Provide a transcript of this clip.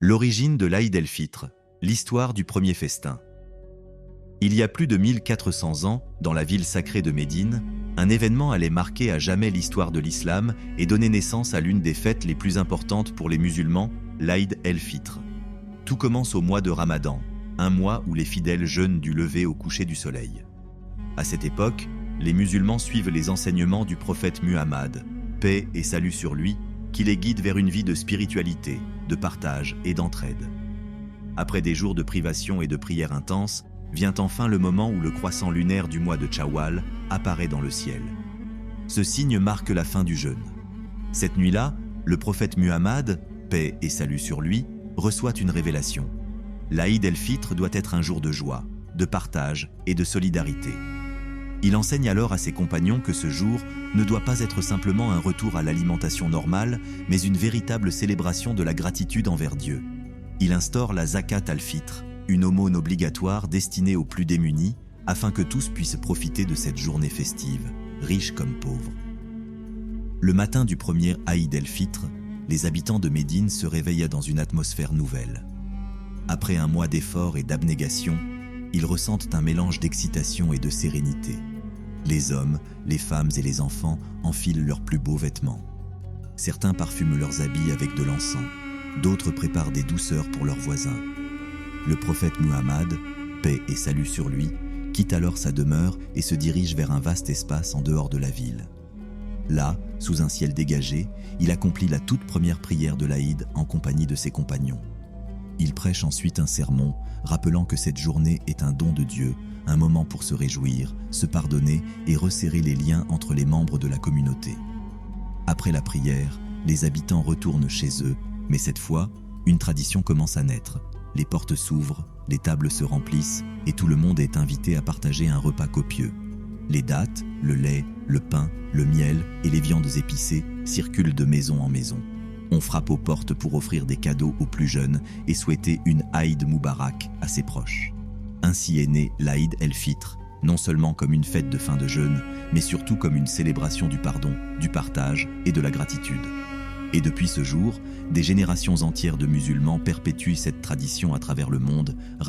L'origine de l'Aïd el-Fitr, l'histoire du premier festin. Il y a plus de 1400 ans, dans la ville sacrée de Médine, un événement allait marquer à jamais l'histoire de l'islam et donner naissance à l'une des fêtes les plus importantes pour les musulmans, l'Aïd el-Fitr. Tout commence au mois de Ramadan, un mois où les fidèles jeûnent du lever au coucher du soleil. À cette époque, les musulmans suivent les enseignements du prophète Muhammad, paix et salut sur lui, qui les guide vers une vie de spiritualité, de partage et d'entraide. Après des jours de privation et de prières intenses, vient enfin le moment où le croissant lunaire du mois de Tchawal apparaît dans le ciel. Ce signe marque la fin du jeûne. Cette nuit-là, le prophète Muhammad, paix et salut sur lui, reçoit une révélation. L'Aïd el-Fitr doit être un jour de joie, de partage et de solidarité. Il enseigne alors à ses compagnons que ce jour ne doit pas être simplement un retour à l'alimentation normale, mais une véritable célébration de la gratitude envers Dieu. Il instaure la zakat al-Fitr, une aumône obligatoire destinée aux plus démunis, afin que tous puissent profiter de cette journée festive, riches comme pauvres. Le matin du premier Aïd el-Fitr, les habitants de Médine se réveillent dans une atmosphère nouvelle. Après un mois d'efforts et d'abnégation, ils ressentent un mélange d'excitation et de sérénité. Les hommes, les femmes et les enfants enfilent leurs plus beaux vêtements. Certains parfument leurs habits avec de l'encens, d'autres préparent des douceurs pour leurs voisins. Le prophète Muhammad, paix et salut sur lui, quitte alors sa demeure et se dirige vers un vaste espace en dehors de la ville. Là, sous un ciel dégagé, il accomplit la toute première prière de l'Aïd en compagnie de ses compagnons. Il prêche ensuite un sermon, rappelant que cette journée est un don de Dieu, un moment pour se réjouir, se pardonner et resserrer les liens entre les membres de la communauté. Après la prière, les habitants retournent chez eux, mais cette fois, une tradition commence à naître. Les portes s'ouvrent, les tables se remplissent et tout le monde est invité à partager un repas copieux. Les dattes, le lait, le pain, le miel et les viandes épicées circulent de maison en maison. On frappe aux portes pour offrir des cadeaux aux plus jeunes et souhaiter une Aïd Moubarak à ses proches. Ainsi est né l'Aïd el-Fitr, non seulement comme une fête de fin de jeûne, mais surtout comme une célébration du pardon, du partage et de la gratitude. Et depuis ce jour, des générations entières de musulmans perpétuent cette tradition à travers le monde,